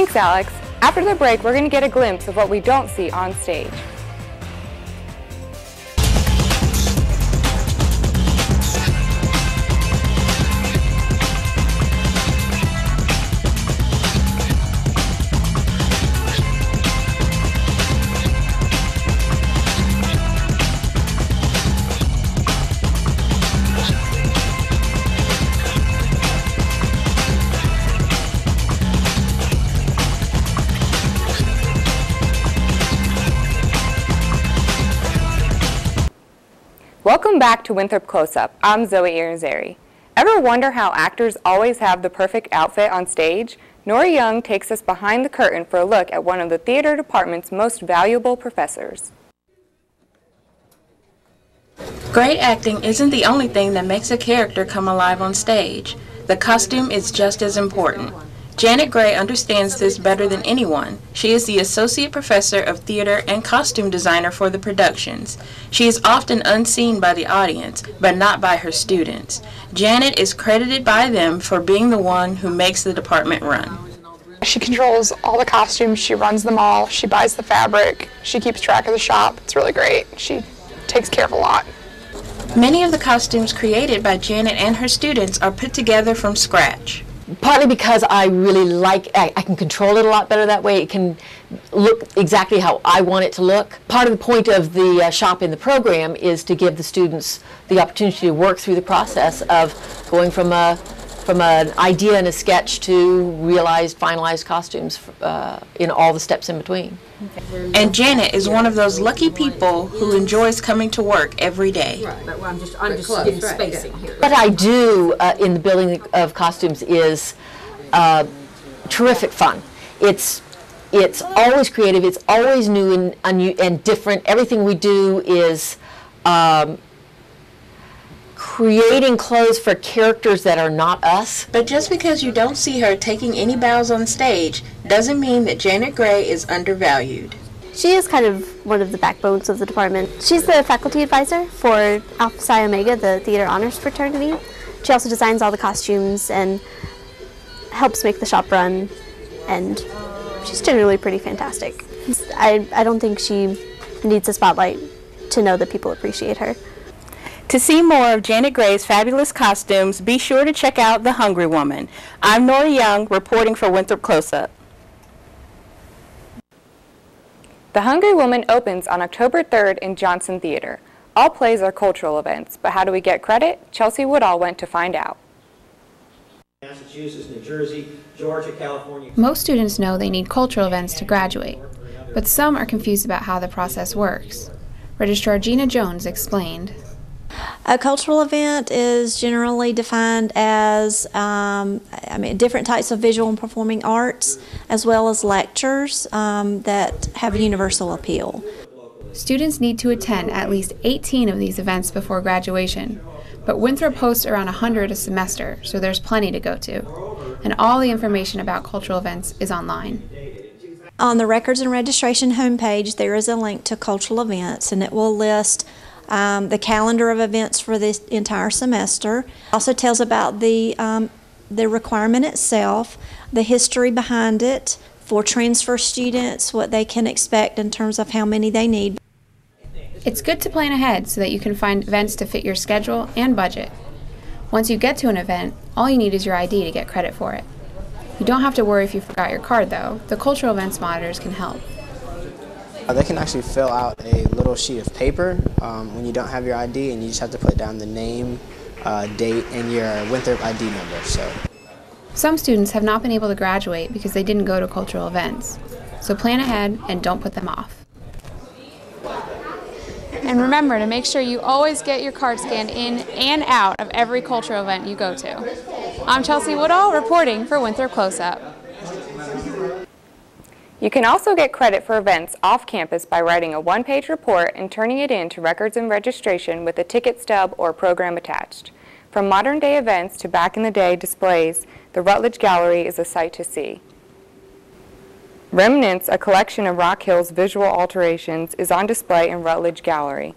Thanks, Alex. After the break, we're going to get a glimpse of what we don't see on stage. Welcome back to Winthrop Close-Up. I'm Zoe Irizarry. Ever wonder how actors always have the perfect outfit on stage? Nora Young takes us behind the curtain for a look at one of the theater department's most valuable professors. Great acting isn't the only thing that makes a character come alive on stage. The costume is just as important. Janet Gray understands this better than anyone. She is the Associate Professor of Theater and Costume Designer for the productions. She is often unseen by the audience, but not by her students. Janet is credited by them for being the one who makes the department run. She controls all the costumes, she runs them all, she buys the fabric, she keeps track of the shop. It's really great. She takes care of a lot. Many of the costumes created by Janet and her students are put together from scratch. Partly because I really like, I can control it a lot better that way. It can look exactly how I want it to look. Part of the point of the shop in the program is to give the students the opportunity to work through the process of going from an idea and a sketch to realized, finalized costumes in all the steps in between. And Janet is one of those lucky people who enjoys coming to work every day. Right, but I'm just giving spacing here. What I do in the building of costumes is terrific fun. It's always creative, it's always new and different. Everything we do is creating clothes for characters that are not us. But just because you don't see her taking any bows on stage doesn't mean that Janet Gray is undervalued. She is kind of one of the backbones of the department. She's the faculty advisor for Alpha Psi Omega, the theater honors fraternity. She also designs all the costumes and helps make the shop run, and she's generally pretty fantastic. I don't think she needs a spotlight to know that people appreciate her. To see more of Janet Gray's fabulous costumes, be sure to check out The Hungry Woman. I'm Nora Young, reporting for Winthrop Close-Up. The Hungry Woman opens on October 3rd in Johnson Theater. All plays are cultural events, but how do we get credit? Chelsea Woodall went to find out. Massachusetts, New Jersey, Georgia, California. Most students know they need cultural events to graduate, but some are confused about how the process works. Registrar Gina Jones explained. A cultural event is generally defined as different types of visual and performing arts, as well as lectures that have a universal appeal. Students need to attend at least 18 of these events before graduation, but Winthrop hosts around 100 a semester, so there's plenty to go to. And all the information about cultural events is online. On the Records and Registration homepage, there is a link to cultural events, and it will list the calendar of events for this entire semester. Also tells about the requirement itself, the history behind it, for transfer students, what they can expect in terms of how many they need. It's good to plan ahead so that you can find events to fit your schedule and budget. Once you get to an event, all you need is your ID to get credit for it. You don't have to worry if you forgot your card though. The cultural events monitors can help. They can actually fill out a little sheet of paper when you don't have your ID, and you just have to put down the name, date, and your Winthrop ID number. Some students have not been able to graduate because they didn't go to cultural events. So plan ahead and don't put them off. And remember to make sure you always get your card scanned in and out of every cultural event you go to. I'm Chelsea Woodall, reporting for Winthrop Close-Up. You can also get credit for events off campus by writing a one-page report and turning it in to Records and Registration with a ticket stub or program attached. From modern-day events to back-in-the-day displays, the Rutledge Gallery is a sight to see. Remnants, a collection of Rock Hill's visual alterations, is on display in Rutledge Gallery.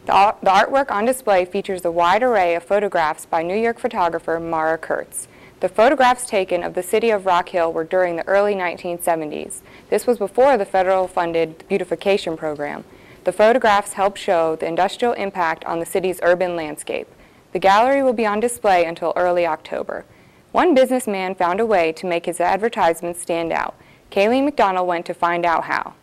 The artwork on display features a wide array of photographs by New York photographer Mara Kurtz. The photographs taken of the city of Rock Hill were during the early 1970s. This was before the federal-funded beautification program. The photographs help show the industrial impact on the city's urban landscape. The gallery will be on display until early October. One businessman found a way to make his advertisements stand out. Kayleen McDonald went to find out how.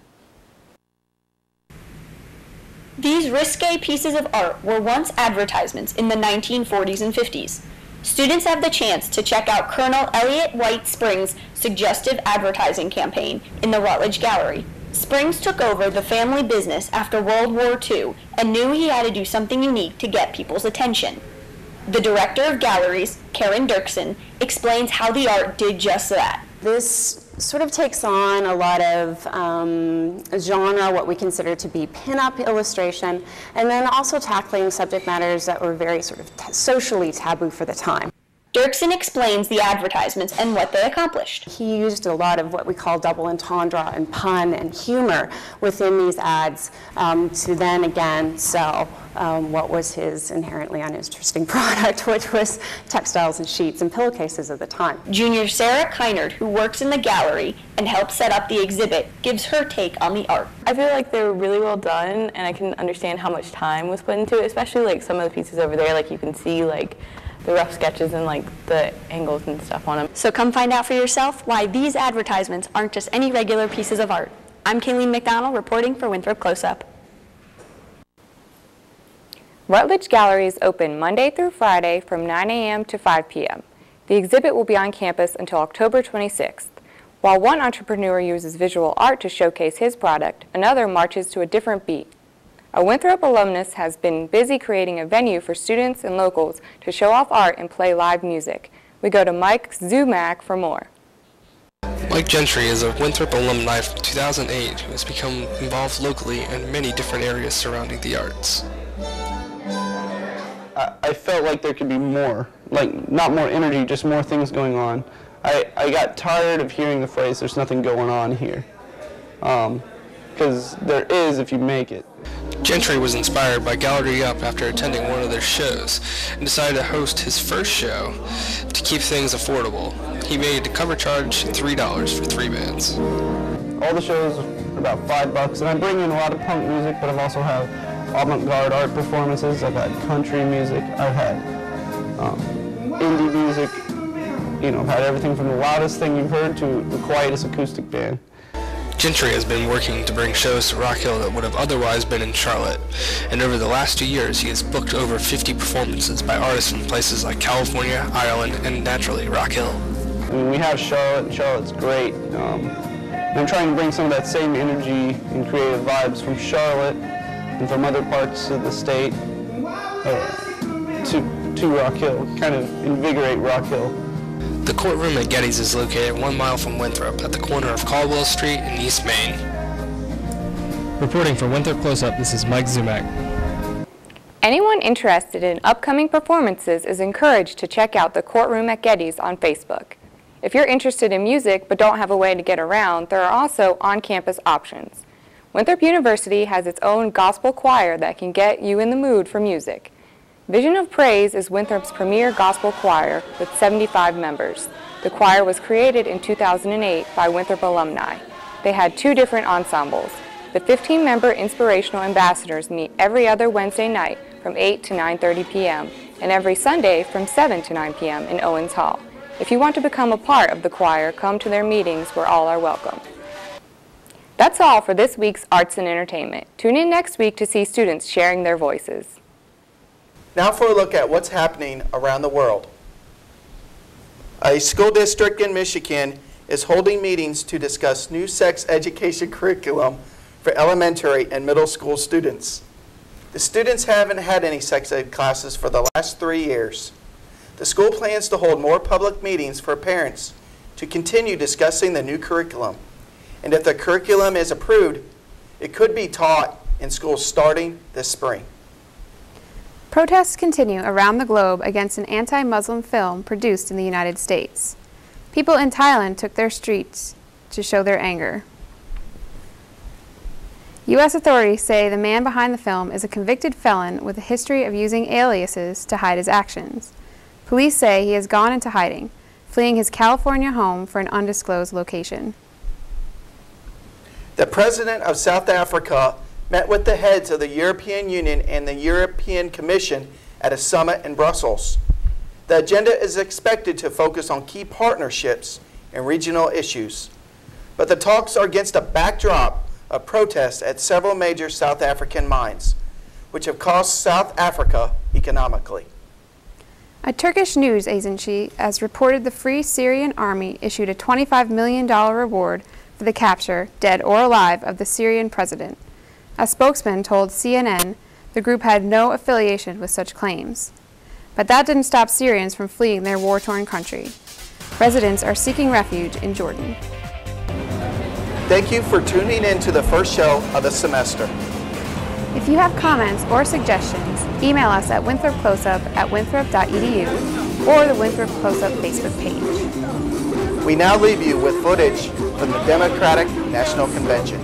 These risque pieces of art were once advertisements in the 1940s and 50s. Students have the chance to check out Colonel Elliot White Springs' suggestive advertising campaign in the Rutledge Gallery. Springs took over the family business after World War II and knew he had to do something unique to get people's attention. The director of galleries, Karen Dirksen, explains how the art did just that. This sort of takes on a lot of genre, what we consider to be pin-up illustration, and then also tackling subject matters that were very sort of socially taboo for the time. Dirksen explains the advertisements and what they accomplished. He used a lot of what we call double entendre and pun and humor within these ads to then again sell what was his inherently uninteresting product, which was textiles and sheets and pillowcases at the time. Junior Sarah Keinert, who works in the gallery and helped set up the exhibit, gives her take on the art. I feel like they were really well done, and I can understand how much time was put into it, especially like some of the pieces over there, like you can see like the rough sketches and like the angles and stuff on them. So come find out for yourself why these advertisements aren't just any regular pieces of art. I'm Kayleen McDonald reporting for Winthrop Close-Up. Rutledge Gallery is open Monday through Friday from 9 a.m. to 5 p.m. The exhibit will be on campus until October 26th. While one entrepreneur uses visual art to showcase his product, another marches to a different beat. A Winthrop alumnus has been busy creating a venue for students and locals to show off art and play live music. We go to Mike Zumack for more. Mike Gentry is a Winthrop alumni from 2008 who has become involved locally in many different areas surrounding the arts. I felt like there could be more, like not more energy, just more things going on. I got tired of hearing the phrase, "there's nothing going on here," because there is if you make it. Gentry was inspired by Gallery Up after attending one of their shows and decided to host his first show to keep things affordable. He made the cover charge $3 for 3 bands. All the shows are about $5, and I bring in a lot of punk music, but I've also had avant-garde art performances. I've had country music. I've had indie music. You know, I've had everything from the loudest thing you've heard to the quietest acoustic band. Gentry has been working to bring shows to Rock Hill that would have otherwise been in Charlotte, and over the last 2 years he has booked over 50 performances by artists from places like California, Ireland, and naturally Rock Hill. I mean, we have Charlotte, and Charlotte's great. I'm trying to bring some of that same energy and creative vibes from Charlotte and from other parts of the state to Rock Hill, kind of invigorate Rock Hill. The courtroom at Getty's is located 1 mile from Winthrop at the corner of Caldwell Street and East Main. Reporting for Winthrop Close-Up, this is Mike Zumack. Anyone interested in upcoming performances is encouraged to check out the courtroom at Getty's on Facebook. If you're interested in music but don't have a way to get around, there are also on-campus options. Winthrop University has its own gospel choir that can get you in the mood for music. Vision of Praise is Winthrop's premier gospel choir with 75 members. The choir was created in 2008 by Winthrop alumni. They had 2 different ensembles. The 15-member Inspirational Ambassadors meet every other Wednesday night from 8 to 9:30 p.m. and every Sunday from 7 to 9 p.m. in Owens Hall. If you want to become a part of the choir, come to their meetings where all are welcome. That's all for this week's Arts and Entertainment. Tune in next week to see students sharing their voices. Now for a look at what's happening around the world. A school district in Michigan is holding meetings to discuss new sex education curriculum for elementary and middle school students. The students haven't had any sex ed classes for the last 3 years. The school plans to hold more public meetings for parents to continue discussing the new curriculum. And if the curriculum is approved, it could be taught in schools starting this spring. Protests continue around the globe against an anti-Muslim film produced in the United States. People in Thailand took their streets to show their anger. U.S. authorities say the man behind the film is a convicted felon with a history of using aliases to hide his actions. Police say he has gone into hiding. fleeing his California home for an undisclosed location. The President of South Africa met with the heads of the European Union and the European Commission at a summit in Brussels. The agenda is expected to focus on key partnerships and regional issues. But the talks are against a backdrop of protests at several major South African mines, which have cost South Africa economically. A Turkish news agency has reported the Free Syrian Army issued a $25 million reward for the capture, dead or alive, of the Syrian president. A spokesman told CNN the group had no affiliation with such claims. But that didn't stop Syrians from fleeing their war-torn country. Residents are seeking refuge in Jordan. Thank you for tuning in to the first show of the semester. If you have comments or suggestions, email us at winthropcloseup@winthrop.edu or the Winthrop Closeup Facebook page. We now leave you with footage from the Democratic National Convention.